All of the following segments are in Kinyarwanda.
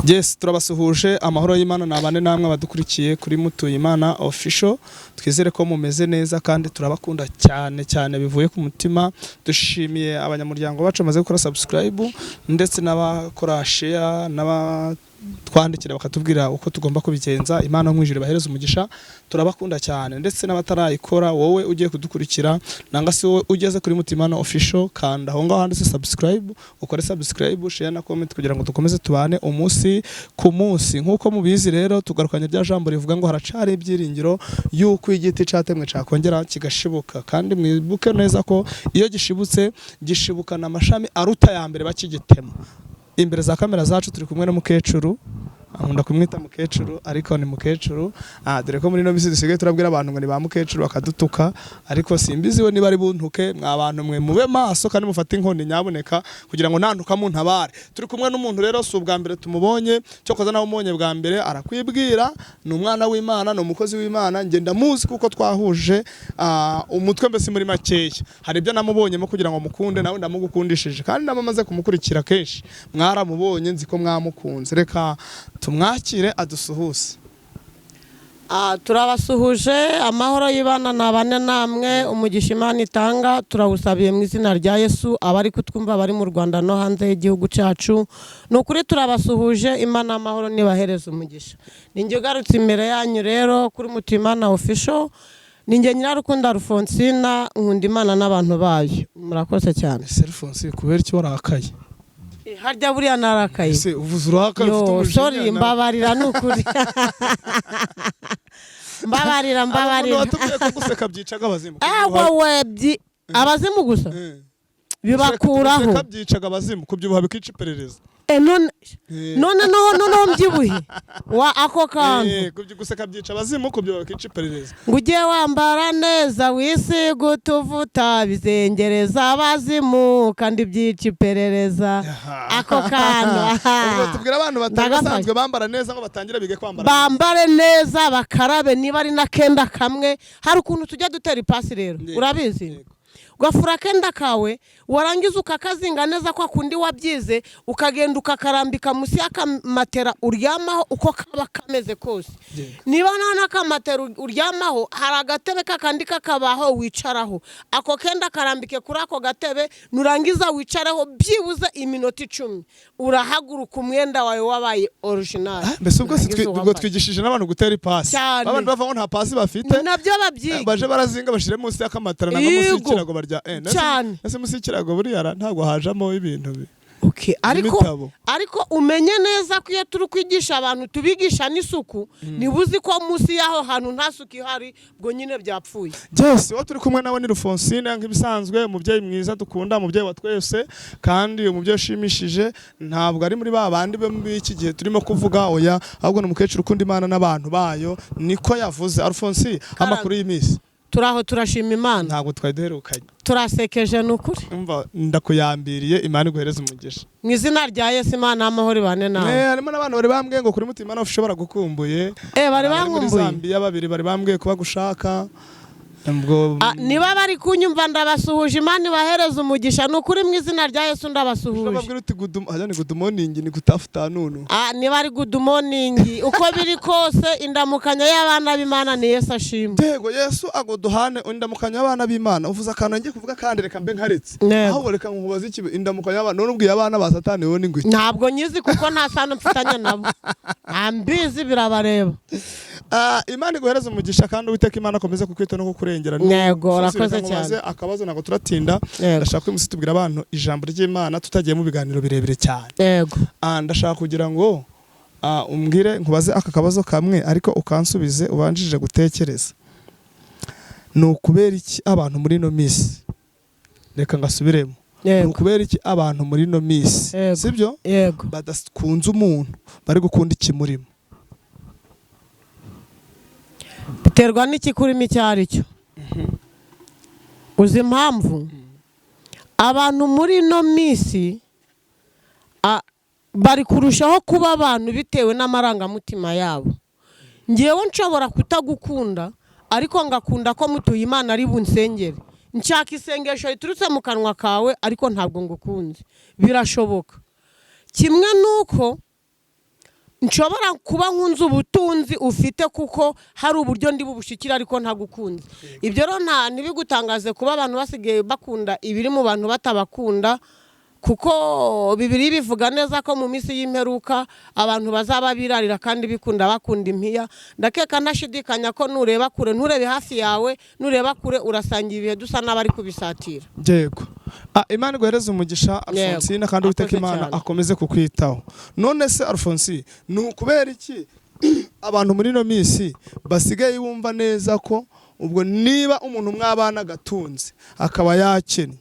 Yes, turabasuhuje amahoro y'Imana nabane namwe abadukurikiye kuri Mutuyimana official. Twizere ko mumeze neza kandi turabakunda cyane bivuye ku mutima. Dushimiye abanyamuryango bacu bamaze gukora subscribe ndetse n'abakora share twandikira bakatubwira uko tugomba kubigenza. Imana mwijire bahereza umugisha, turabakunda cyane. Ndetse n'abatarayikora, wowe ugiye kudukurikira nanga se wowe ugeze kuri Mutuyimana official, kanda aho ngaho handitse subscribe, ukore subscribe, share na comment kugira ngo dukomeze tubane umunsi ku munsi. Nkuko mubizi rero tugarukanye bya jambo rivuga ngo haracari ibyiringiro yuko igiti catemwe cakongera kigashibuka, kandi mwibuke neza ko iyo gishibutse gishibukana amashami aruta ya mbere bakigitema. Imbere za kamera zacu turi kumwe na mukecuru, nkunda kumwita mukecuru ariko ni mukecuru. Dore ko muri no misi dusigaye turabwira abantu ngo ni ba mukecuru bakadutuka, ariko simbizi we niba ari buntuke. Mwa bantu mwe mube maso kandi mufate inkoni nyaboneka kugira ngo nantuka mu ntabare. Turi kumwe n'umuntu rero si ubwa mbere tumubonye, cyo koza nawe umonye bwa mbere arakwibwira. Ni umwana w'Imana, ni umukozi w'Imana, ngenda muzi kuko twahuje umutwe mbese muri makeya. Hari ibyo namubonyemo kugira ngo mukunde, nawe ndamugukundishije kandi namamaze kumukurikira kenshi. Mwaramubonye nzi ko mwamukunze. Reka tumwakire adusuhuse. Turabasuhuje amahoro y'Imana nabane namwe, umugisha Imana itanga turawusabiye mu izina rya Yesu. Abari kutwumva bari mu Rwanda no hanze y'igihugu cyacu, nukuri turabasuhuje. Imana amahoro nibahereza umugisha. Ninjye ugarutse imbere yanyu rero kuri Mutuyimana official. Ninjye Nyirarukundo Alphonsina, nkunda Imana n'abantu bayo. Murakoze cyane. Alphonsine, kubera iki warakaye? Harya buriya narakaye. Ese uvuze urakaye ufite umujinya? Sorry, mbabarira nukuri. Mbabarira. Watubwiye ko guseka byicaga abazimu. Wowe abazimu gusa bibakuraho. Guseka byicaga abazimu, kubyibuha bikica iperereza. None mbyibuhe wa ako kantu. Guseka byica abazimu, kubyibuha bikica iperereza. Ngugiye wambara neza wisiga utuvuta bizengereza abazimu kandi byica iperereza. Ako kantu. Ubwo tubwira abantu batasanzwe bambara neza ngo batangira bige kwambara. Bambare neza bakarabe niba ari na kenda kamwe. Hari ukuntu tujya dutera ipasi rero. Urabizi? Gafura kenda kawe warangiza ukakazinga neza kwa kundi wabyize, ukagenda ukakarambika musi y'akamatera uryamaho uko kaba kameze kose. Niba nta kamatera uryamaho, hari agatebe kakandi kakabaho wicaraho. Ako kenda karambike kuri ako gatebe, nurangiza wicareho byibuze iminota 10. Urahaguruka umwenda wawe wabaye original. Mbese ubwo twigishije n'abantu gutera ipasi. Abantu bava ngo nta pasi bafite. Nabyo babyiga. Baje barazinga bashire musi y'akamatera na musi y'ikirago barya. Ese musi y'ikirago buriya ntabwo hajamo ibintu bi. Okay, ariko umenye neza ko iyo turi kwigisha abantu tubigisha n'isuku, nibuzi ko musi yaho hantu nta suku ihari, bwo nyine byapfuye. Yes, wo turi kumwe nawe ni Alphonsine nk'ibisanzwe, umubyeyi mwiza dukunda, umubyeyi wa twese kandi umubyeyi ushimishije. Ntabwo ari muri ba bandi bo muri iki gihe turimo kuvuga oya, ahubwo ni umukecuru ukunda Imana n'abantu bayo. Niko yavuze. Alphonsine, amakuru y'imisi? Turaho turashima Imana. Ntabwo twaduherukanye. Turasekeje nukuri. Umva ndakuyambiriye, Imana iguhereza umugisha. Mu izina rya Yesu, Imana amahoro ibane nawe. Harimo n'abantu bari bambwiye ngo kuri Mutuyimana ushobora gukumbuye. Bari bankumbuye. Muri Zambia babiri bari bambwiye kuba gushaka. Niba bari kunyumva ndabasuhuje, Imana ibahereza umugisha. Nukuri mu izina rya Yesu ndabasuhuje. Babwira uti good morning ni good afternoon. Niba ari good morning uko biri kose, indamukanya y'abana b'Imana ni Yesu ashimwe. Yego, Yesu agoduhane indamukanya y'abana b'Imana. Uvuza akantu ngiye kuvuga kandi reka mbe nkaretse. Ahubwo reka nkubaza iki indamukanya y'abana none ubwiye abana ba Satani wowe ni ngwiki. Ntabwo nyizi kuko nta sano mfitanye nabo. Ambizi birabareba. Imana iguhereza umugisha kandi Uwiteka Imana akomeze kukwita no kukurengera. Yego, urakoze cyane. Akabazo nako turatinda. Ndashaka ko musi tubwira abantu ijambo ry'Imana tutagiye mu biganiro birebire cyane. Yego. Ndashaka kugira ngo umbwire nkubaze aka kabazo kamwe ariko ukansubize ubanjije gutekereza. Nukubera iki abantu muri no miss? Reka ngasubiremo. Nukubera iki abantu muri no miss? Sibyo? Yego. Badakunze umuntu, bari gukunda ikimurimo. Biterwa n'iki kurimo icyari cyo. Uzi impamvu abantu muri no misi bari kurushaho kuba abantu bitewe n'amarangamutima yabo. Ngewe nshobora kutagukunda ariko ngakunda ko Mutuyimana ari bunsengere. Nshaka isengesho riturutse mu kanwa kawe ariko ntabwo ngukunze. Birashoboka. Kimwe nuko nshobora kuba nkunze ubutunzi ufite kuko hari uburyo ndi bubushikira ariko ntagukunze. Ibyo rero ntibigutangaze kuba abantu basigaye bakunda ibiri mu bantu batabakunda, kuko Bibiri bivuga neza ko mu minsi y'imperuka abantu bazaba birarira kandi bikunda bakunda impiya. Ndakeka ntashidikanya ko nureba kure, nturebe hafi yawe, nureba kure urasangira ibihe dusa n'abari kubisatira. Yego. Imana iguhereze umugisha Alphonsine, kandi Uwiteka Imana akomeze kukwitaho. None se Alphonsine, ni ukubera iki abantu muri no minsi basigaye bumva neza ko ubwo niba umuntu mwabana gatunze akaba yakennye,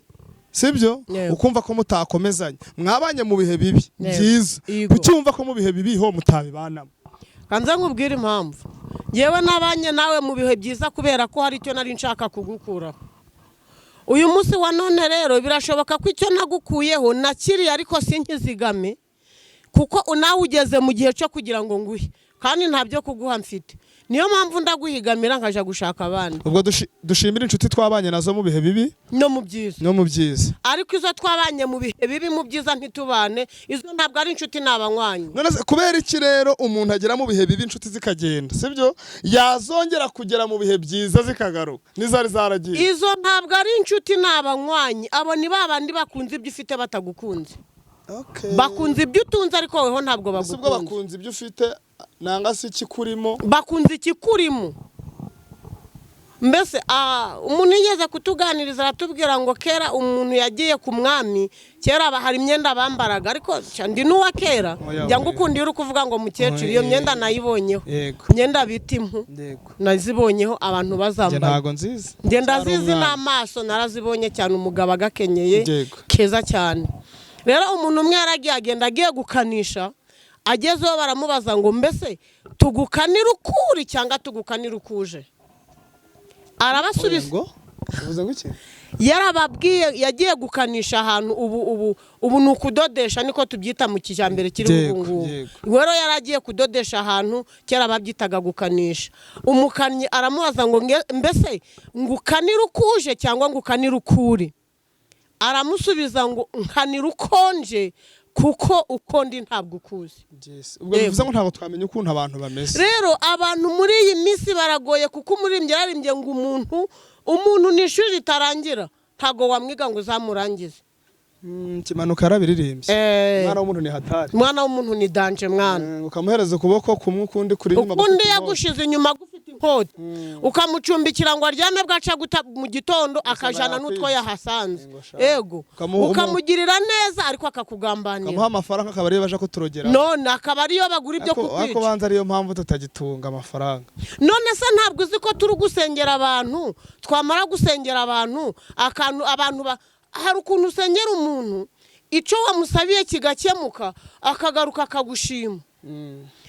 sibyo? Ukumva ko mutakomezanya, mwabanye mu bihe bibi byiza, kucyumva ko mu bihe bibi ho mutabibanamo? Kanze nkubwira impamvu. Yewe nabanye nawe mu bihe byiza kubera ko hari icyo nari nshaka kugukuraho. Uyu munsi wa none rero birashoboka ko icyo nagukuyeho nakiriye ariko sinkizigame, kuko nawe ugeze mu gihe cyo kugira ngo nguhe, kandi ntabyo kuguha mfite. Niyo mpamvu ndaguhigamira nkaja gushaka abandi. Ubwo dushimira inshuti twabanye nazo mu bihe bibi no mu byiza. No mu byiza. Ariko izo twabanye mu bihe bibi mu byiza ntitubane, izo ntabwo ari inshuti n'abanywanyi. None kubera iki rero umuntu agera mu bihe bibi inshuti zikagenda, sibyo? Yazongera kugera mu bihe byiza zikagaruka nizari zaragiye. Izo ntabwo ari inshuti n'abanywanyi, abo ni babandi bakunze ibyo ufite batagukunze. Okay. Bakunze ibyo utunze ariko weho ntabwo bagukunze. Sibwo bakunze ibyo ufite nanga si ikikurimo. Bakunze ikikurimo. Mbese umuntu yigeze kutuganiriza aratubwira ngo kera umuntu yagiye ku mwami, kera hari imyenda bambaraga, ariko ndi n'uwa kera njya ngukunda uri kuvuga ngo mukecuru iyo myenda nayibonyeho. Myenda bita impu nazibonyeho abantu bazambara. Ntago nziza. Nge ndazizi n'amaso narazibonye cyane, umugabo agakenyeye keza cyane. Rero umuntu umwe yaragiye agenda agiye gukanisha, agezeho baramubaza ngo mbese tugukanira ukuri cyangwa tugukanira ukuje? Arabasubiza ngo uvuze ngo iki? Yarababwiye yagiye gukanisha ahantu ubu ni ukudodesha, niko tubyita mu kijambere kiri ubu ngubu. Rero yaragiye kudodesha ahantu kera babyitaga gukanisha. Umukanyi aramubaza ngo mbese ngukanira ukuje cyangwa ngukanira ukuri? Aramusubiza ngo nkanira ukonje kuko ukondi ntabwo ukuzi. Ubwo bivuze ngo ntabwo twamenye ukuntu abantu bameze. Rero abantu muri iyi minsi baragoye, kuko umurimbye yararimbye ngo umuntu ni ishuri ritarangira, ntago wamwiga ngo uzamurangize. Kimanuka yarabiririmbye. Mwana w'umuntu ni hatari. Mwana w'umuntu ni danje mwana. Ukamuhereza ukuboko kumwe ukundi kuri inyuma. Ukundi yagushize inyuma gufite inkota. Ukamucumbikira ngo aryame bwaca guta mu gitondo akajana n'utwo yahasanze. Yego. Ukamugirira neza ariko akakugambanira. Kamuha amafaranga akaba ariyo baje kuturogera. None akaba ariyo bagura ibyo kukwica. Ariko banza ariyo mpamvu tutagitunga amafaranga. None se ntabwo uzi ko turi gusengera abantu, twamara gusengera abantu abantu hari ukuntu usengera umuntu icyo wamusabiye kigakemuka akagaruka akagushima.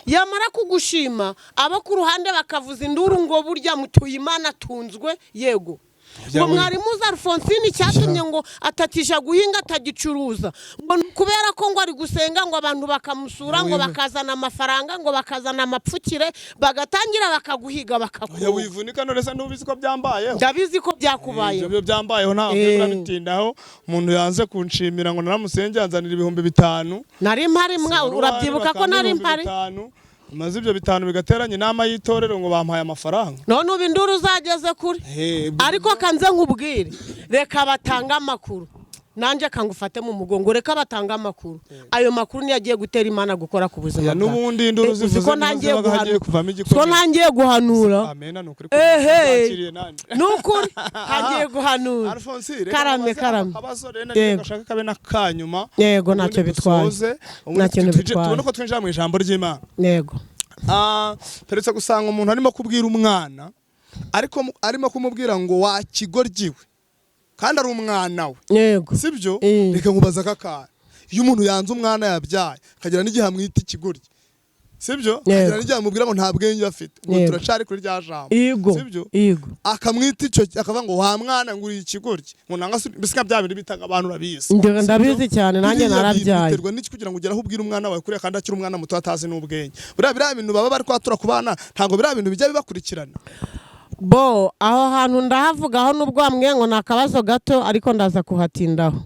Yamara kugushima abo ku ruhande bakavuza induru ngo burya mutuye Imana tunzwe. Yego. Ngo mwarimu Alphonsine cyatumye ngo atatisha guhinga atagicuruza, ngo kubera ko ngo ari gusenga ngo abantu bakamusura ngo bakazana amafaranga ngo bakazana amapfukire bagatangira bakaguhiga bakakuba. Wivunika none se ntubizi ko byambayeho? Ndabizi ko byakubaye. Ibyo byambayeho ntabwo birabitindaho. Umuntu yanze kunshimira ngo naramusenge yanzanira 5,000. Nari mpari urabyibuka ko nari mpari. Maze ibyo 5 bigateranye inama y'itorero ngo bampaye amafaranga. None ubu induru uzageze kuri. Ariko kanze nkubwire, reka batanga amakuru. Nanje kangufate mu mugongo, reka batanga amakuru. Ayo makuru ni yagiye gutera Imana gukora ku buzima bwawe. N'ubundi induru zivuze ko ntangiye guhanura. Amena nukuri. Nukuri hagiye guhanura. Alphonsine karame. Abasore nari gashaka kabe nakanyuma. Yego ntacyo bitwaye. Tubona ko twinjira mu ijambo ry'Imana. Yego. Peretse gusanga umuntu arimo kubwira umwana ariko arimo kumubwira ngo wakigoryiwe kandi ari umwana we. Yego. Sibyo? Reka nkubaza kakara. Iyo umuntu yanze umwana yabyaye akagira n'igihe amwita ikigoryi, sibyo? Akagira n'igihe amubwira ngo nta bwenge afite, ngo turacari kuri rya jambo, sibyo? Akamwita icyo akavuga ngo wa mwana nguri ikigoryi, ngo nanga bisika bya bindi bitanga abantu rabizi. Ndabizi cyane nanjye narabyaye. Biterwa n'iki kugira ngo ugeraho ubwira umwana wawe kuri kandi akiri umwana muto atazi n'ubwenge. Biriya bintu baba bari kwatura ku bana ntago biriya bintu bijya bibakurikirana. Bo aho hantu ndahavugaho nubwo bamwe ngo nakabazo gato ariko ndaza kuhatindaho.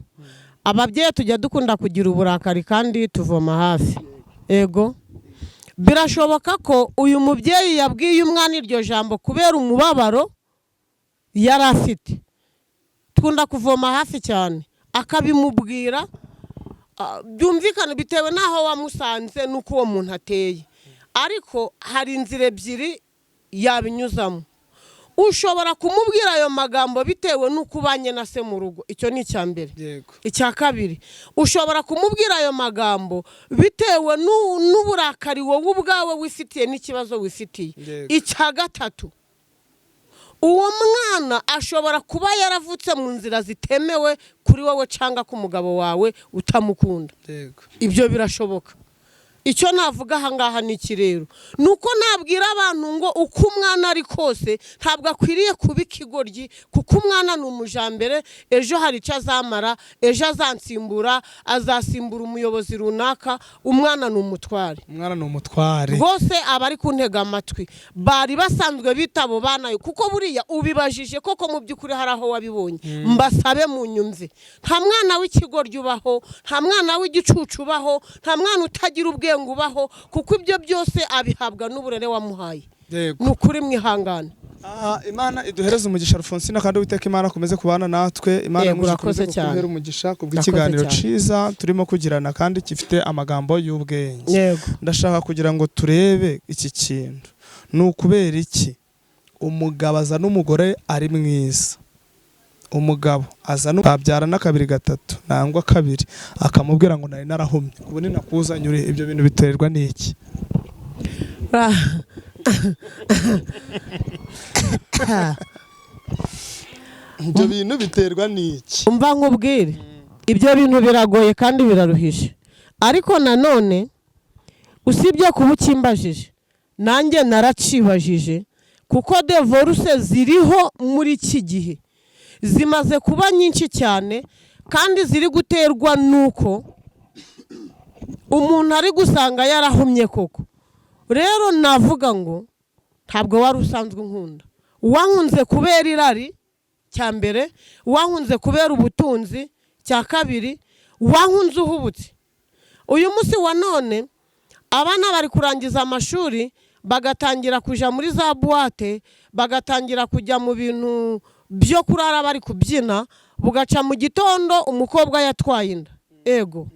Ababyeyi tujya dukunda kugira uburakari kandi tuvoma hafi. Ego. birashoboka ko uyu mubyeyi yabwiye umwana iryo jambo kubera umubabaro yari afite. Tukunda kuvoma hafi cyane akabimubwira, byumvikana bitewe n'aho wamusanze n'uko uwo muntu ateye, ariko hari inzira ebyiri yabinyuzamo. Ushobora kumubwira ayo magambo bitewe n'uko ubanye na se mu rugo, icyo ni icya mbere. Icya kabiri, ushobora kumubwira ayo magambo bitewe n'uburakari wowe ubwawe wifitiye n'ikibazo wifitiye. Icya gatatu, uwo mwana ashobora kuba yaravutse mu nzira zitemewe kuri wowe cyangwa ku mugabo wawe utamukunda. Ibyo birashoboka. Icyo navuga ahangaha ni iki rero, nuko nabwira abantu ngo uko umwana ari kose ntabwo akwiriye kuba ikigoryi, kuko umwana ni umujambere, ejo hari icyo azamara, ejo azansimbura, azasimbura umuyobozi runaka. Umwana ni umutware. Umwana ni umutware rwose. Abari kuntega amatwi bari basanzwe bitabo banayo, kuko buriya ubibajije koko mu by'ukuri hari aho wabibonye. Mbasabe mu nyumve, nta mwana w'ikigoryi ubaho, nta mwana w'igicucu ubaho, nta mwana utagira ubwenge ubaho, kuko ibyo byose abihabwa n'uburere wamuhaye. Ni ukuri mwihangane. Imana iduhereze umugisha Alphonsine, kandi Uwiteka Imana akomeze kubana natwe. Imana murakoze cyane, umugisha kubw'ikiganiro ciza turimo kugirana kandi gifite amagambo y'ubwenge. Ndashaka kugira ngo turebe iki kintu, ni ukubera iki umugabo azana umugore ari mwiza, umugabo azana abyara na kabiri gatatu nangwa kabiri akamubwira ngo nari narahumye, ubu ni nakuzanye uri, ibyo bintu biterwa n'iki? Ibyo bintu biterwa n'iki? Umva nkubwire, ibyo bintu biragoye kandi biraruhije, ariko nanone usibye kuba ukimbajije nanjye naracibajije, kuko divorce ziriho muri iki gihe zimaze kuba nyinshi cyane, kandi ziri guterwa nuko umuntu ari gusanga yarahumye koko. Rero navuga ngo ntabwo wari usanzwe nkunda, wankunze kubera irari cya mbere, wankunze kubera ubutunzi cya kabiri, wankunze uhubutse. Uyu munsi wa none abana bari kurangiza amashuri bagatangira kuja muri za buwate, bagatangira kujya mu bintu byo kurara bari kubyina, bugaca mu gitondo umukobwa yatwaye inda. Ego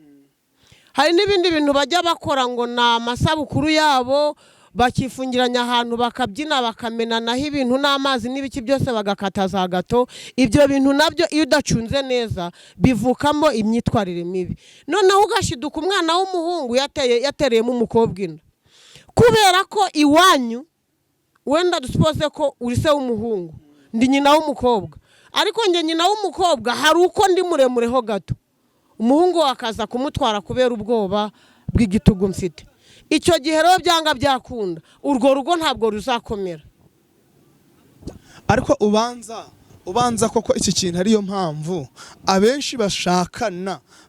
hari n'ibindi bintu bajya bakora ngo na amasabukuru yabo bakifungiranya ahantu bakabyina bakamenanaho ibintu n'amazi n'ibiki byose bagakata za gato. Ibyo bintu nabyo iyo udacunze neza bivukamo imyitwarire mibi. Noneho ugashiduka umwana w'umuhungu yatereyemo umukobwa inda, kubera ko iwanyu wenda dusupoze ko uri se w'umuhungu, ndi nyina w'umukobwa, ariko nge nyina w'umukobwa hari uko ndi muremureho gato, umuhungu wakaza kumutwara kubera ubwoba bw'igitugu mfite. Icyo gihe rero byanga byakunda urwo rugo ntabwo ruzakomera. Ariko ubanza koko iki kintu ariyo mpamvu abenshi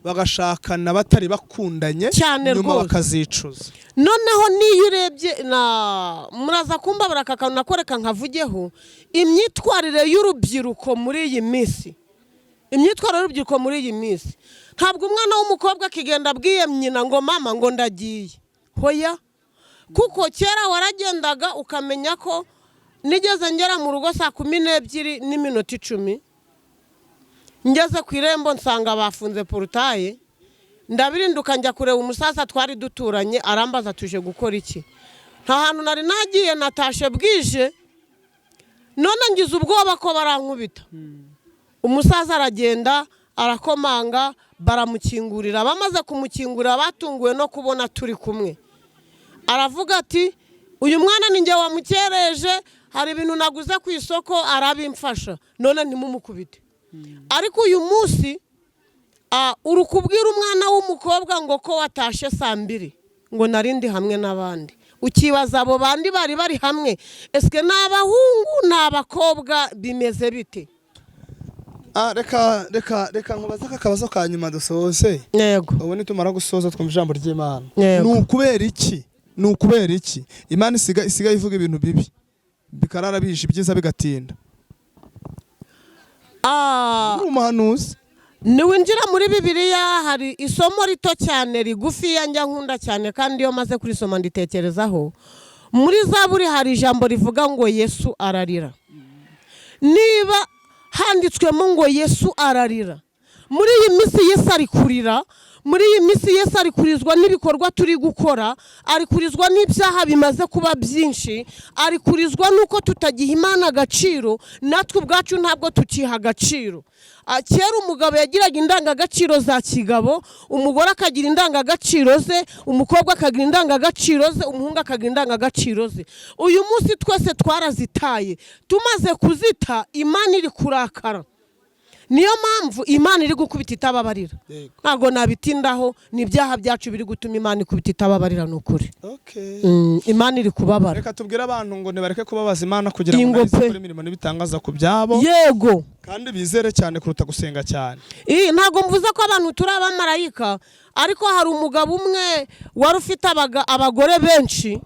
bagashakana batari bakundanye, nyuma bakazicuza. Noneho niyo urebye muraza kumba barakakana nakoreka nkavugeho imyitwarire y'urubyiruko muri iyi minsi. Imyitwarire y'urubyiruko muri iyi minsi, ntabwo umwana w'umukobwa akigenda abwiye nyina ngo mama ngo ndagiye. Hoya, kuko kera waragendaga ukamenya ko nigeze ngera mu rugo saa 12:10, ngeze ku irembo nsanga bafunze porutaye, ndabirinduka njya kureba umusaza twari duturanye, arambaza tuje gukora iki. Nta hantu nari nagiye, natashe bwije, none ngize ubwoba ko barankubita. Umusaza aragenda arakomanga, baramukingurira. Bamaze kumukingurira batunguwe no kubona turi kumwe. Aravuga ati uyu mwana ni njye wamukereje, hari ibintu naguze ku isoko arabimfasha, none ntimumukubite. Ariko uyu munsi uri kubwira umwana w'umukobwa ngo ko watashe saa 2 ngo narindi hamwe n'abandi. Ukibaza abo bandi bari hamwe, eske n'abahungu n'abakobwa bimeze bite? Reka nkubaza akabazo ka nyuma dusoze. Yego. Ubu nitumara gusoza twumva ijambo ry'Imana. Ni ukubera iki Imana isiga ivuga ibintu bibi bikarara bije ibyiza bigatinda? Umuhanuzi niwinjira muri Bibiliya hari isomo rito cyane rigufi njya nkunda cyane kandi iyo maze kurisoma nditekerezaho. Muri Zaburi hari ijambo rivuga ngo Yesu ararira. Niba handitswemo ngo Yesu ararira, muri iyi minsi Yesu ari kurira, muri iyi minsi Yesu ari kurizwa n'ibikorwa turi gukora, ari kurizwa n'ibyaha bimaze kuba byinshi, ari kurizwa nuko tutagiha Imana agaciro, natwe ubwacu ntabwo tukiha agaciro. Kera umugabo yagiraga indangagaciro za kigabo, umugore akagira indangagaciro ze, umukobwa akagira indangagaciro ze, umuhungu akagira indangagaciro ze. Uyu munsi twese twarazitaye, tumaze kuzita Imana iri kurakara. Niyo mpamvu Imana iri gukubita itababarira. Ntago nabitindaho, ni ibyaha byacu biri gutuma Imana ikubita itababarira n'ukuri. Imana iri kubabara. Reka tubwire abantu ngo nibareke kubabaza Imana kugira ngo bakore imirimo n'ibitangaza ku byabo. Yego. Kandi bizere cyane kuruta gusenga cyane. Ntago mvuze ko abantu turi abamarayika, ariko hari umugabo umwe wari ufite abagore benshi.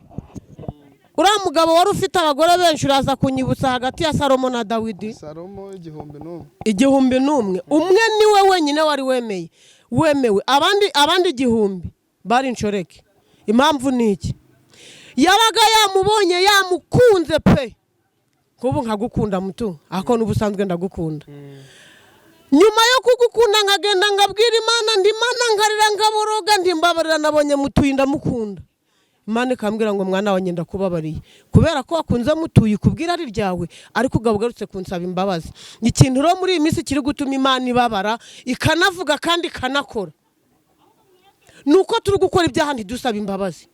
Uriya mugabo wari ufite abagore benshi uraza kunyibutsa hagati ya Salomo na Dawidi. Salomo 1,000. 1,000. Umwe niwe wenyine wari wemewe. Abandi 1,000 bari inshoreke. Impamvu ni iki? Yabaga yamubonye yamukunze pe. Kubu nkagukunda mutu, ako n'ubusanzwe ndagukunda. Nyuma yo kugukunda nkagenda ngabwira Imana, ndi Mana ngarira ngaboroga, ndi mbabarira nabonye mutuye ndamukunda. Imana ikambwira ngo mwana wanjye ndakubabariye kubera ko wakunze mutuye kubwira ari ryawe, ariko ugabugarutse kunsaba imbabazi. Ikintu ro muri iyi minsi kiri gutuma Imana ibabara, ikanavuga kandi ikanakora, nuko turi gukora ibyaha ntidusaba imbabazi.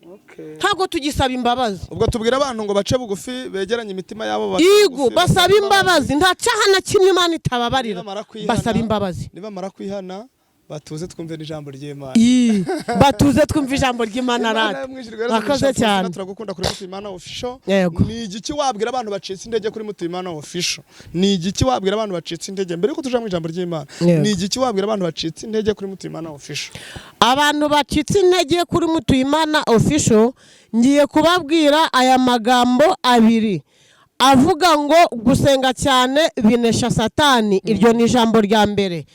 Ntago tugisaba imbabazi. Ubwo tubwira abantu ngo bace bugufi begeranye imitima yabo basaba imbabazi. Nta cyaha na kimwe Imana itababarira, basaba imbabazi. Niba mara kwihana batuze twumve n'ijambo ry'Imana. Batuze twumve ijambo ry'Imana rati. Bakoze cyane. Turagukunda kuri Mutuyimana Official. Ni igiki wabwira abantu bacitse intege kuri Mutuyimana Official? Ni igiki wabwira abantu bacitse intege mbere ko tuja mu ijambo ry'Imana? Ni igiki wabwira abantu bacitse intege kuri Mutuyimana Official? Abantu bacitse intege kuri Mutuyimana Official ngiye kubabwira aya magambo abiri avuga ngo gusenga cyane binesha Satani. Iryo ni ijambo rya mbere.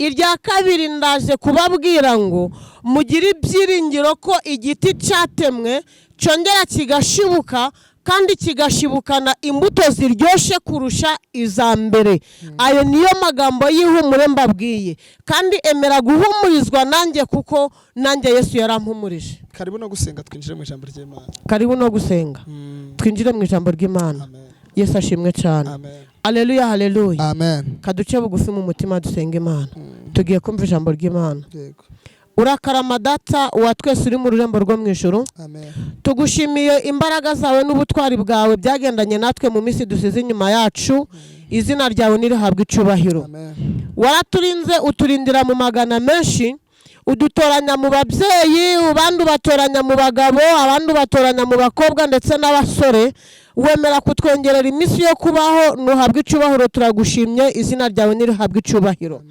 Irya kabiri ndaje kubabwira ngo mugire ibyiringiro ko igiti cyatemwe cyongera kigashibuka, kandi kigashibukana imbuto ziryoshe kurusha iza mbere. Ayo niyo magambo y'ihumure mbabwiye, kandi emera guhumurizwa nanjye kuko nanjye Yesu yarampumurije. Karibu no gusenga twinjire mu ijambo ry'Imana. Karibu no gusenga twinjire mu ijambo ry'Imana. Yesu ashimwe cyane. Haleluya, haleluya. Amen. Kaduce bugufi mu mutima dusenga Imana. Tugiye kumva ijambo ry'Imana. Urakarama Data wa twese uri mu rurembo rwo mu ijuru. Tugushimiye imbaraga zawe n'ubutwari bwawe byagendanye natwe mu minsi dusize inyuma yacu. Izina ryawe nirihabwe icubahiro. Waraturinze uturindira mu magana menshi, udutoranya mu babyeyi, abandi batoranya mu bagabo, abandi batoranya mu bakobwa ndetse n'abasore. Wemera kutwongerera iminsi yo kubaho, nuhabwe icubahiro. Turagushimye, izina ryawe nirihabwe icubahiro.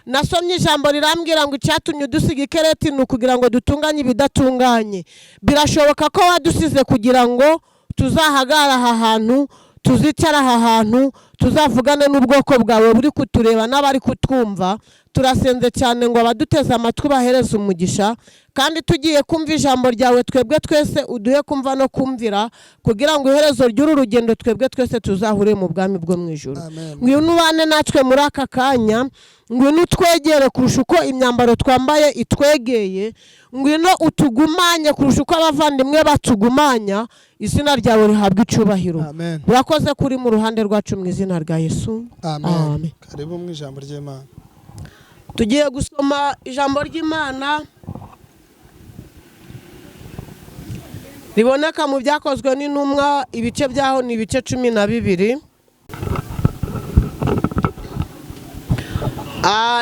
Nasomye ijambo rirambwira ngo icyatumye dusiga ikereti ni ukugira ngo dutunganye ibidatunganye. Birashoboka ko wadusize kugira ngo tuzahagara aha hantu, tuzicara aha hantu, tuzavugane n'ubwoko bwawe buri kutureba n'abari kutwumva. Turasenze cyane ngo abaduteze amatwi bahereze umugisha, kandi tugiye kumva ijambo ryawe twebwe twese uduhe kumva no kumvira, kugira ngo iherezo ry'uru rugendo twebwe twese tuzahure mu bwami bwo mu ijuru. Ngwino ubane natwe muri aka kanya, ngwino utwegere kurusha uko imyambaro twambaye itwegeye, ngwino utugumanye kurusha uko abavandimwe batugumanya. Izina ryawe rihabwe icubahiro. Urakoze kuri mu ruhande rwacu mu izina rya Yesu. Amen. Karibu mu ijambo ry'Imana. Tugiye gusoma ijambo ry'Imana riboneka mu byakozwe n'intumwa, ibice byaho ni ibice 12.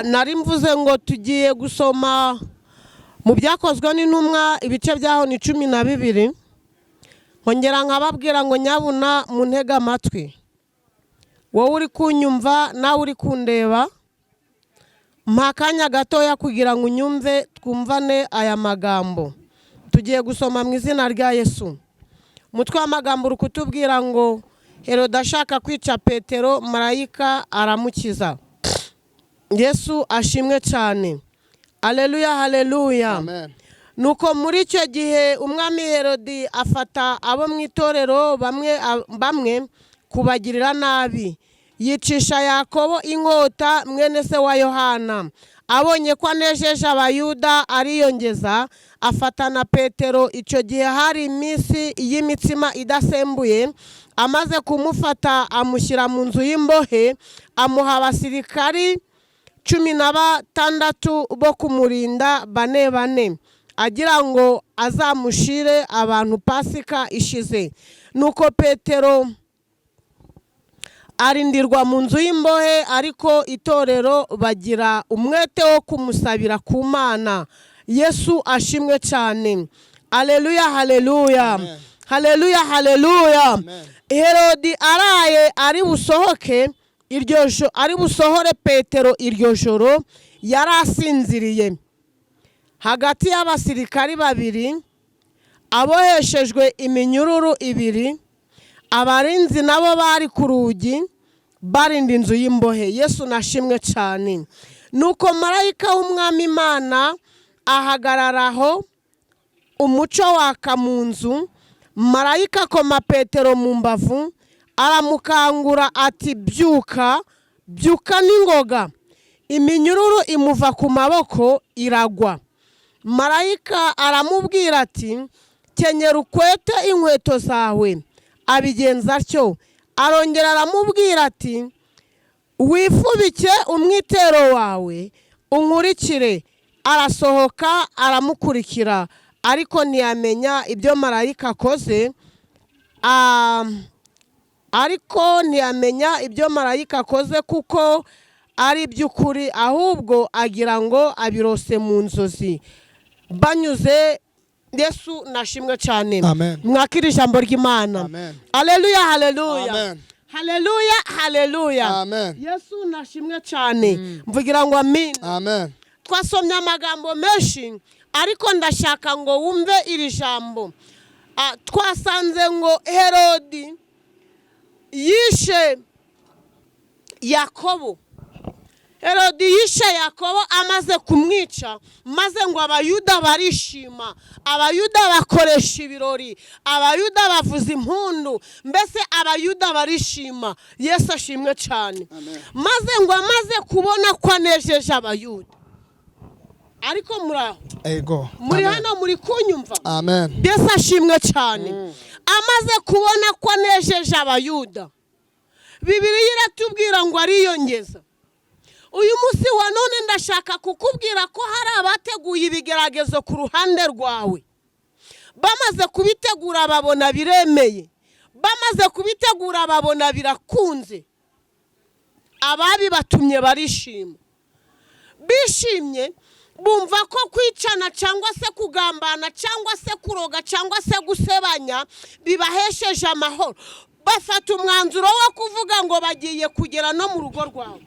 Nari mvuze ngo tugiye gusoma mu byakozwe n'intumwa, ibice byaho ni 12. Nkongera nkababwira ngo nyabuna mu ntega amatwi, wowe uri kunyumva nawe uri kundeba, mpa kanya gatoya kugira ngo unyumve twumvane aya magambo. Tugiye gusoma mu izina rya Yesu. Umutwe w'amagambo uri kutubwira ngo Herode ashaka kwica Petero, marayika aramukiza. Yesu ashimwe cyane. Haleluya, haleluya. Amen. Nuko muri icyo gihe umwami Herodi afata abo mu itorero bamwe kubagirira nabi, yicisha Yakobo inkota mwene se wa Yohana. Abonye ko anejeje abayuda ariyongeza, afata na Petero. Icyo gihe hari iminsi y'imitsima idasembuye. Amaze kumufata amushyira mu nzu y'imbohe, amuha abasirikari 16 bo kumurinda bane, agira ngo azamushire abantu Pasika ishize. Nuko Petero arindirwa mu nzu y'imbohe, ariko itorero bagira umwete wo kumusabira ku Mana. Yesu ashimwe cyane. Haleluya, haleluya. Haleluya, haleluya. Herodi araye ari busohore Petero iryo joro, yarasinziriye hagati y'abasirikari 2 aboheshejwe iminyururu 2. Abarinzi nabo bari ku rugi barinda inzu y'imbohe. Yesu nashimwe cyane. Nuko marayika w'umwami Imana ahagararaho, umuco waka mu nzu. Marayika akoma Petero mu mbavu, aramukangura ati byuka n'ingoga. Iminyururu imuva ku maboko iragwa. Marayika aramubwira ati kenyera ukwete inkweto zawe. Abigenza atyo. Arongera aramubwira ati wifubike umwitero wawe unkurikire. Arasohoka aramukurikira, ariko ntiyamenya ibyo marayika akoze, kuko ari by'ukuri, ahubwo agira ngo abirose mu nzozi. Banyuze. Yesu nashimwe cyane. Mwakira ijambo ry'Imana. Haleluya, haleluya. Haleluya, haleluya. Yesu nashimwe cyane. Mvugira ngo amen. Twasomye amagambo menshi, ariko ndashaka ngo wumve iri jambo. Twasanze ngo Herodi yishe Yakobo. Herodi yishe Yakobo amaze kumwica, maze ngo abayuda barishima. Abayuda bakoresha ibirori, abayuda bavuza impundu, mbese abayuda barishima. Yesu ashimwe cyane. Maze ngo amaze kubona ko anejeje abayuda. Ariko muraho, muri hano muri kunyumva? Yesu ashimwe cyane. Amaze kubona ko anejeje abayuda, Bibiliya iratubwira ngo ariyongeza. Uyu munsi wa none ndashaka kukubwira ko hari abateguye ibigeragezo ku ruhande rwawe. Bamaze kubitegura babona biremeye, bamaze kubitegura babona birakunze. Ababi batumye barishima. Bishimye bumva ko kwicana cyangwa se kugambana cyangwa se kuroga cyangwa se gusebanya bibahesheje amahoro. Bafata umwanzuro wo kuvuga ngo bagiye kugera no mu rugo rwawe.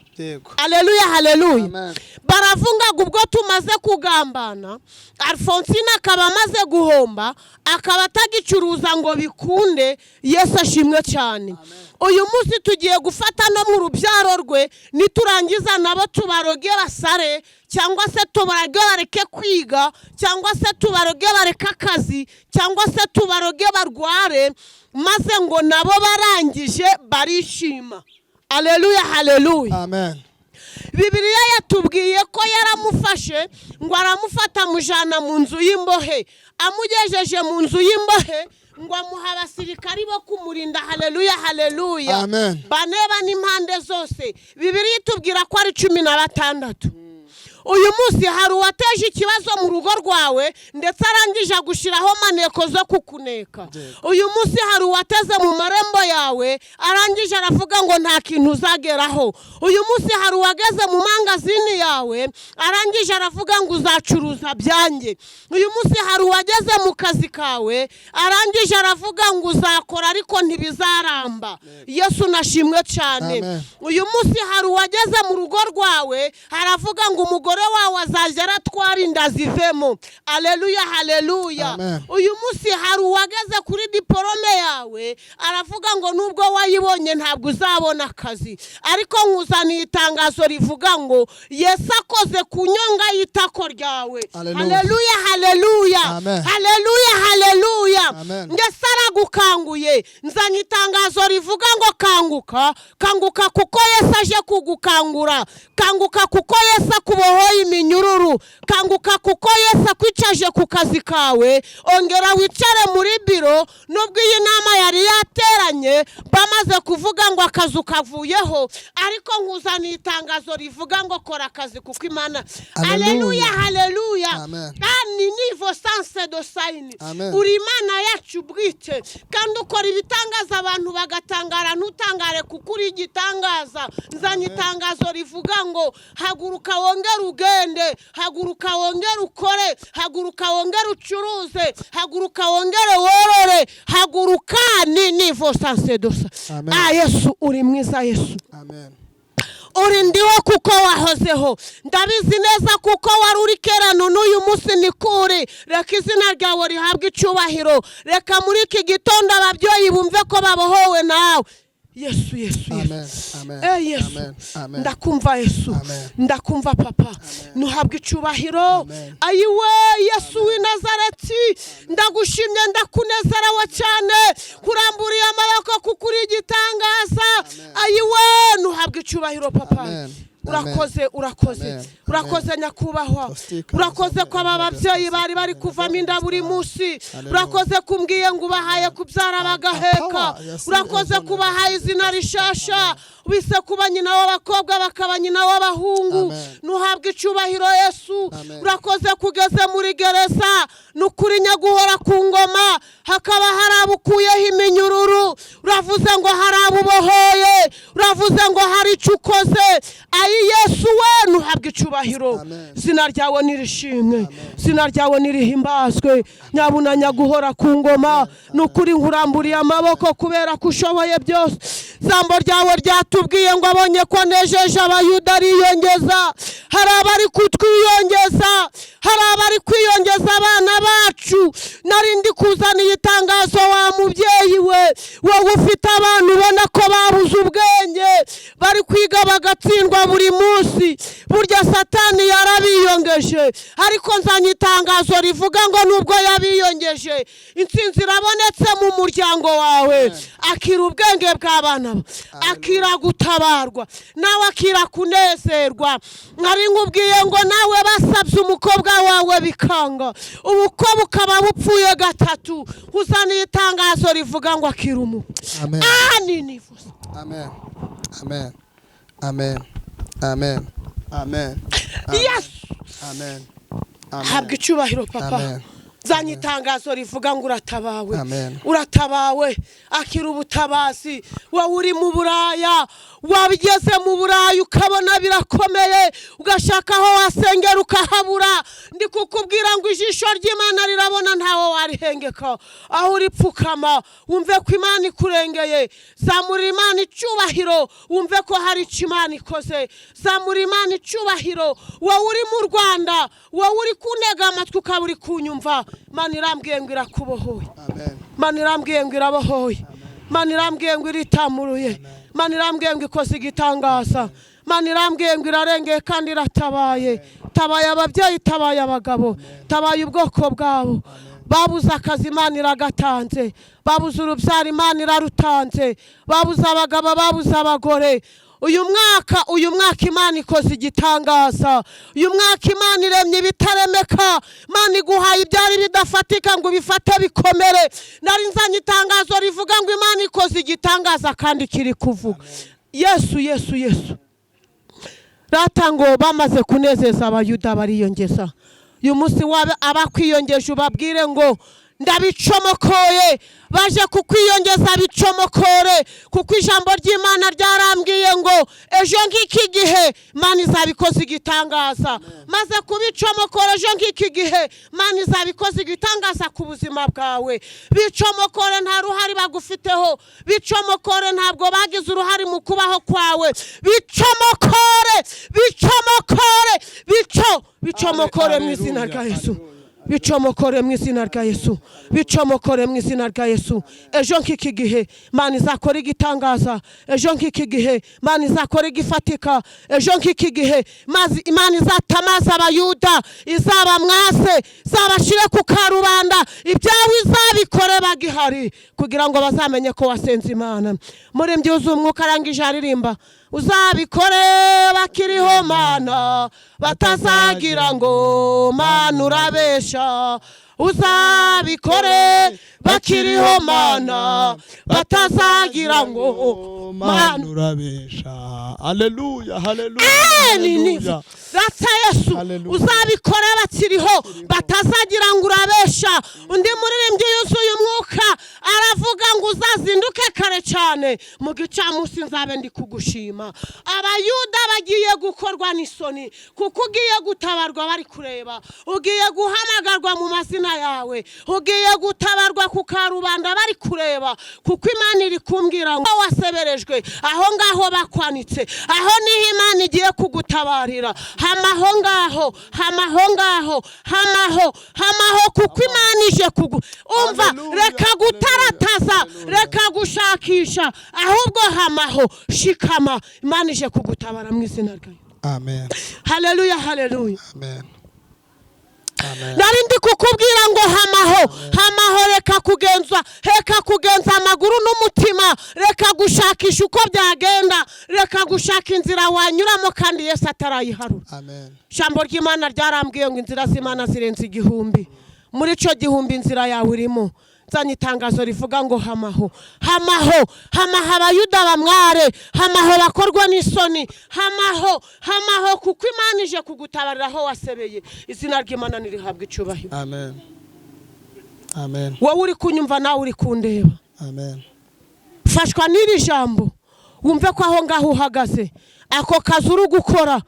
Haleluya, haleluya. Baravuga ubwo tumaze kugambana, Alfonsine akaba amaze guhomba, akaba atagicuruza ngo bikunde. Yesu ashimwe cyane. Uyu munsi tugiye gufata no mu rubyaro rwe, niturangiza nabo tubaroge basare, cyangwa se tubaroge bareke kwiga, cyangwa se tubaroge bareke akazi, cyangwa se tubaroge barware, maze ngo nabo barangije barishima. Haleluya, haleluya. Amen. Bibiliya yatubwiye ko yaramufashe ngo aramufata amujana mu nzu y'imbohe. Amugejeje mu nzu y'imbohe ngo amuha abasirikari bo kumurinda. Haleluya, haleluya. Amen. Baneba n'impande zose. Bibiliya itubwira ko ari 16. Uyu munsi hari uwateje ikibazo mu rugo rwawe, ndetse arangije gushiraho maneko zo kukuneka. Uyu munsi hari uwateze mu marembo yawe, arangije aravuga ngo nta kintu uzageraho. Uyu munsi hari uwageze mu mangazini yawe, arangije aravuga ngo uzacuruza byanjye. Uyu munsi hari uwageze mu kazi kawe, arangije aravuga ngo uzakora ariko ntibizaramba. Yesu nashimwe cyane. Uyu munsi hari uwageze mu rugo rwawe, aravuga ngo umugore umugore wawe azajya aratwara inda zivemo. Aleluya, haleluya. Uyu munsi hari uwageze kuri diporome yawe aravuga ngo nubwo wayibonye ntabwo uzabona akazi, ariko nkuzaniye itangazo rivuga ngo Yesu akoze ku nyonga y'itako ryawe. Haleluya, haleluya, haleluya, haleluya. Yesu aragukanguye. Nzanye itangazo rivuga ngo kanguka, kanguka kuko Yesu aje kugukangura. Kanguka kuko Yesu akubohoye iminyururu. Kanguka kuko Yesu akwicaje ku kazi kawe. Ongera wicare muri biro, nubwo iyi nama yari yateranye bamaze kuvuga ngo akazi kavuyeho, ariko nkuzaniye itangazo rivuga ngo kora akazi kuko Imana. Haleluya, haleluya. Ni nivo sanse do sayini. Uri Imana yacu bwite kandi ukora ibitangaza abantu bagatangara, ntutangare kuko uri igitangaza. Nzanye itangazo rivuga ngo haguruka wongere ugende, haguruka wongere ukore, haguruka wongere ucuruze, haguruka wongere worore, haguruka. Ni nivo sanse do sayini. Yesu uri mwiza, Yesu. Amen. Uri ndiho kuko wahozeho. Ndabizi neza kuko wari uri kera none uyu munsi ni kuri. Reka izina ryawe rihabwe icyubahiro. Reka muri iki gitondo ababyeyi bumve ko babohowe nawe. Yesu, Yesu, Yesu. Yesu. Ndakumva Yesu. Ndakumva papa. Nuhabwe icyubahiro. Ayiwe Yesu w'i Nazareti. Ndagushimye, ndakunezerewe cyane. Kuramburiye amaboko kuko uri igitangaza. Ayiwe nuhabwe icyubahiro papa. Urakoze, urakoze, urakoze nyakubahwa. Urakoze ko aba babyeyi bari kuvamo inda buri munsi. Urakoze kumbwiye ngo ubahaye kubyara bagaheka. Urakoze kubahaye izina rishasha. Ubise kuba nyina w'abakobwa bakaba nyina w'abahungu. Nuhabwe icyubahiro Yesu. Urakoze kugeze muri gereza. Nukuri nyaguhora ku ngoma. Hakaba hari abukuyeho iminyururu. Uravuze ngo hari abubohoye. Uravuze ngo hari icyo ukoze. Yesu we nuhabwe icyubahiro. Zina ryawe nirishimwe, zina ryawe nirihimbazwe. Nyabuna nyaguhora ku ngoma. Nukuri nkuramburiye amaboko kubera ko ushoboye byose. Zambo ryawe ryatubwiye ngo abonye ko nejeje abayuda ariyongeza. Hari abari kutwiyongeza, hari abari kwiyongeza abana bacu. Narindi kuzaniye itangazo wa mubyeyi we, wowe ufite abantu ubona ko babuze ubwenge, bari kwiga bagatsindwa buri munsi. Burya Satani yarabiyongeje, ariko nzanye itangazo rivuga ngo nubwo yabiyongeje, intsinzi irabonetse mu muryango wawe. Akira ubwenge bw'abana, akira gutabarwa, nawe akira kunezerwa. Nkari nkubwiye ngo nawe basabye umukobwa wawe bikanga, ubukwe bukaba bupfuye gatatu. Uzaniye itangazo rivuga ngo akira umukwe. Amen. Amen. Amen. Amen. Amen. Amen. Yes. Amen. Habwa icyubahiro papa. Zanye itangazo rivuga ngo uratabawe. Uratabawe. Akira ubutabazi. Wowe uri mu Buraya, wabigeze mu Buraya ukabona birakomeye, ugashaka aho wasengera ukahabura. Ndi kukubwira ngo ijisho ry'Imana rirabona ntaho warihengeka. Aho uri pfukama wumve ko Imana ikurengeye. Zamura Imana icyubahiro, wumve ko hari icyo Imana ikoze. Zamura Imana icyubahiro. Wowe uri mu Rwanda, wowe uri kuntega amatwi ukaba uri kunyumva. Mana irambwiye ngo irakubohoye. Mana irambwiye ngo irabohoye. Mana irambwiye ngo iritamuruye. Mana irambwiye ngo ikoze igitangaza. Mana irambwiye ngo irarengeye kandi iratabaye. Tabaye ababyeyi, tabaye abagabo, tabaye ubwoko bwabo. Babuze akazi Imana iragatanze, babuze urubyaro Imana irarutanze, babuze abagabo, babuze abagore. Uyu mwaka Imana ikoze igitangaza. Uyu mwaka Imana iremye ibitaremeka. Imana iguhaye ibyari bidafatika ngo bifate bikomere. Nari nzanye itangazo rivuga ngo Imana ikoze igitangaza kandi kiri kuvuga. Yesu, Yesu, Yesu. Rata ngo bamaze kunezeza abayuda bariyongeza. Uyu munsi abakwiyongeje ubabwire ngo ndabicomokoye baje kukwiyongeza bicomokore kuko ijambo ry'Imana ryarambwiye ngo ejo nk'iki gihe Imana izabikoze igitangaza maze kubicomokora ejo nk'iki gihe Imana izabikoze igitangaza ku buzima bwawe bicomokore nta ruhari bagufiteho bicomokore ntabwo bagize uruhari mu kubaho kwawe bicomokore bicomokore mu izina rya Yesu bicomokore mu izina rya Yesu bicomokore mu izina rya Yesu ejo nk'iki gihe Imana izakora igitangaza ejo nk'iki gihe Imana izakora igifatika ejo nk'iki gihe Imana izatamaza abayuda izabamwase zabashire ku karubanda ibyawe izabikore bagihari kugira ngo bazamenye ko wasenze Imana muri mbyuzu umwuka arangije aririmba uzabikore bakiriho Mana batazagira ngo Mana urabesha uzabikore bakiriho Mana batazagira ngo Mana urabesha haleluya haleluya Rata Yesu uzabikora bakiriho batazagira ngo urabesha undi muririmbyi yuzuye umwuka aravuga ngo uzazinduke kare cyane mu gicamunsi nzabe ndi kugushima abayuda bagiye gukorwa n'isoni kuko ugiye gutabarwa bari kureba ugiye guhamagarwa mu mazina yawe ugiye gutabarwa ku karubanda bari kureba kuko Imana iri kumbwira ngo waseberejwe aho ngaho bakwanitse aho niho Imana igiye kugutabarira hamaho kuko Imana ije umva reka gutarataza reka gushakisha ahubwo hamaho shikama Imana ije kugutabara mu izina ryayo amen haleluya amen narindi kukubwira ngo hamaho reka kugenza amaguru n'umutima reka gushakisha uko byagenda reka gushaka inzira wanyuramo kandi Yesu atarayiharura amen ijambo ry'Imana ryarambwiye ngo inzira z'Imana zirenze igihumbi muri ico gihumbi inzira yawe urimo zanye itangazo rivuga ngo hamaho abayuda bamware hamaho bakorwa n'isoni hamaho kuko Imana ije kugutabarira aho wasebeye izina ry'Imana nirihabwa icubahiro amen wowe uri kunyumva nawe uri kundeba amen fashwa n'iri jambo wumve ko aho ngaho uhagaze ako kazi uri gukora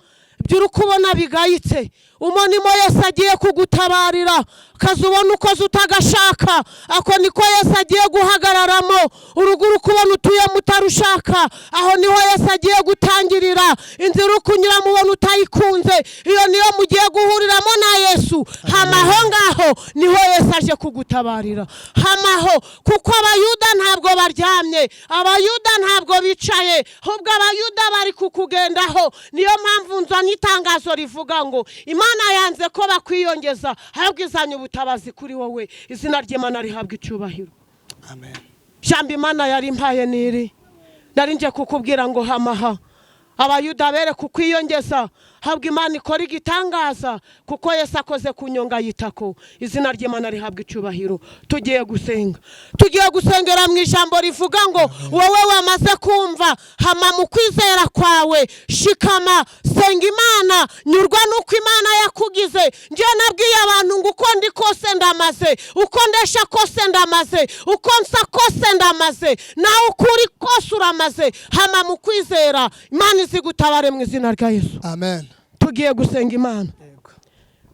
by'uri kubona bigayitse umonimo Yesu agiye kugutabarira kazubona ukoze utagashaka ako niko Yesu agiye guhagararamo uruguru kubona utuye mutarushaka aho niho Yesu agiye gutangirira inzira ukunyura mubona utayikunze iyo niyo mugiye guhuriramo na Yesu hamaho ngaho niho Yesu aje kugutabarira hamaho kuko abayuda ntabwo baryamye abayuda ntabwo bicaye ahubwo abayuda bari kukugendaho niyo mpamvu nzanye itangazo rivuga ngo Imana yanze ko bakwiyongeza ahubwo izanye ubutabazi kuri wowe izina ry'Imana rihabwa icubahiro amen jambo Imana yari mpaye niri narinje kukubwira ngo hamaha abayuda bere kukwiyongeza habwa Imana ikora igitangaza kuko Yesu akoze kunyonga yitako izina ry'Imana rihabwa icubahiro tugiye gusengera mu ijambo rivuga ngo wowe wamaze kumva hama mu kwizera kwawe shikama senga Imana nyurwa nuko Imana yakugize nje nabwiye abantu ngo uko ndi kose ndamaze uko ndesha kose ndamaze uko nsa kose ndamaze nawe ukuri kose uramaze hama mu kwizera Imana izigutabare mu izina rya Yesu amen tugiye gusenga Imana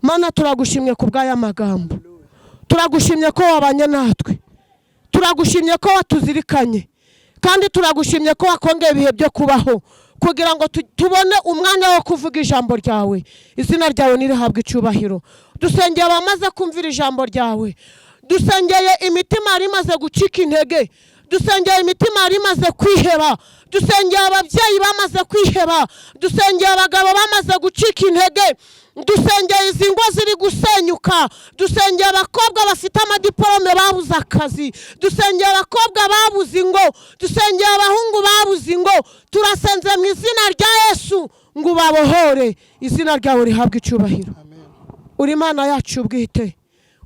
Mana turagushimye ku bw'aya magambo turagushimye ko wabanye natwe turagushimye ko watuzirikanye kandi turagushimye ko wakongeye ibihe byo kubaho kugira ngo tubone umwanya wo kuvuga ijambo ryawe izina ryawe nirihabwa icubahiro dusengeye abamaze kumvira ijambo ryawe dusengeye imitima yari imaze gucika intege dusengeye imitima yari imaze kwiheba dusengeye ababyeyi bamaze kwiheba dusengeye abagabo bamaze gucika intege dusengeye izi ngo ziri gusenyuka dusengeye abakobwa bafite amadiplome babuze akazi dusengeye abakobwa babuze ingo dusengeye abahungu babuze ingo turasenze mu izina rya Yesu ngo ubabohore izina ryawe rihabwe icubahiro uri Imana yacu bwite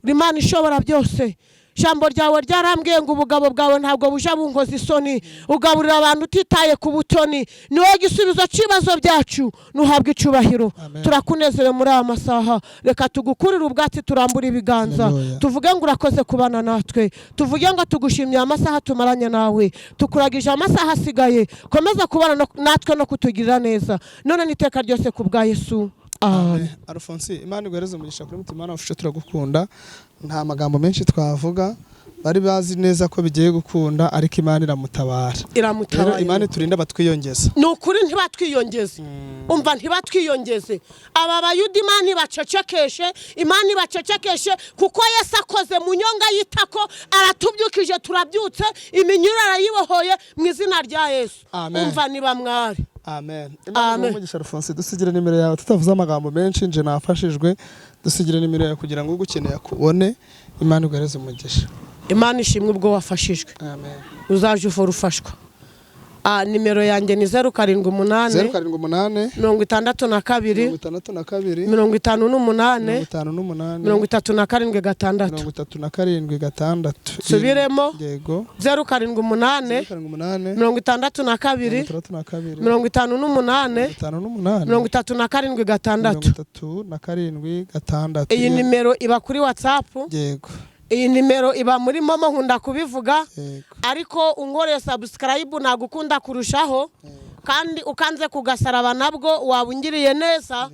uri Imana ishobora byose ijambo ryawe ryarambwiye ngo ubugabo bwawe ntabwo buja bunkoza isoni, ugaburira abantu utitaye ku butoni, ni wowe gisubizo cy'ibibazo byacu, nuhabwa icubahiro. Turakunezerewe muri aya masaha, reka tugukurire ubwatsi, turambura ibiganza, tuvuge ngo urakoze kubana natwe, tuvuge ngo tugushimiye amasaha tumaranye nawe, tukuragije amasaha asigaye, komeza kubana natwe no kutugirira neza, none n'iteka ryose ku bwa Yesu. Amen. Alphonse, Imana iguhereze umugisha kuri Mutimana Official, turagukunda. Nta magambo menshi twavuga, bari bazi neza ko bigiye gukunda, ariko Imana iramutabara. Imana turinda batwiyongeza. Ni ukuri ntibatwiyongeze. Umva ntibatwiyongeze. Aba bayuda Imana ibacecekeshe, Imana ibacecekeshe, kuko Yesu akoze mu nyonga y'itako, aratubyukije, turabyutse, iminyururu arayibohoye mu izina rya Yesu. Umva niba mwari. Amen. Imana umugisha Alphonse, dusigire nimero yawe tutavuze amagambo menshi, nje nafashijwe, dusigire nimero yawe kugira ngo ugukeneye akubone. Imana iguhereze umugisha. Imana ishimwe ubwo wafashijwe. Amen. Uzaje ufora ufashwa. Nimero yanjye ni 078 078 62 57 subiremo yego 078 62 57 iyi nimero iba kuri WhatsApp. Yego. Iyi nimero iba muri Momo, nkunda kubivuga, ariko ungoreye subscribe nagukunda kurushaho, kandi ukanze kugasaraba nabwo wabungiriye neza,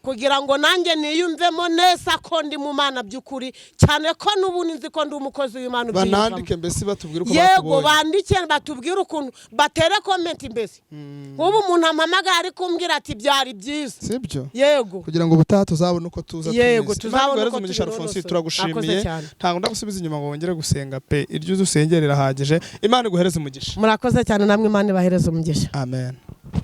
kugira ngo nanjye niyumvemo neza ko ndi mu Mana by'ukuri, cyane ko n'ubundi nzi ko ndi umukozi w'Imana. Banandike mbese batubwira uko bakubonye. Yego, bandike batubwira ukuntu, batere comment mbese. Ubu umuntu ampamagara ari kumbwira ati byari byiza. Sibyo? Yego. Kugira ngo ubutaha tuzabone uko tuza tumeze. Yego, tuzabone uko tuza. Alphonse, turagushimiye. Ntabwo ndagusubiza inyuma ngo wongere gusenga pe. Iryo udusengerera hagije. Imana iguhereze umugisha. Murakoze cyane, namwe Imana ibahereze umugisha. Amen.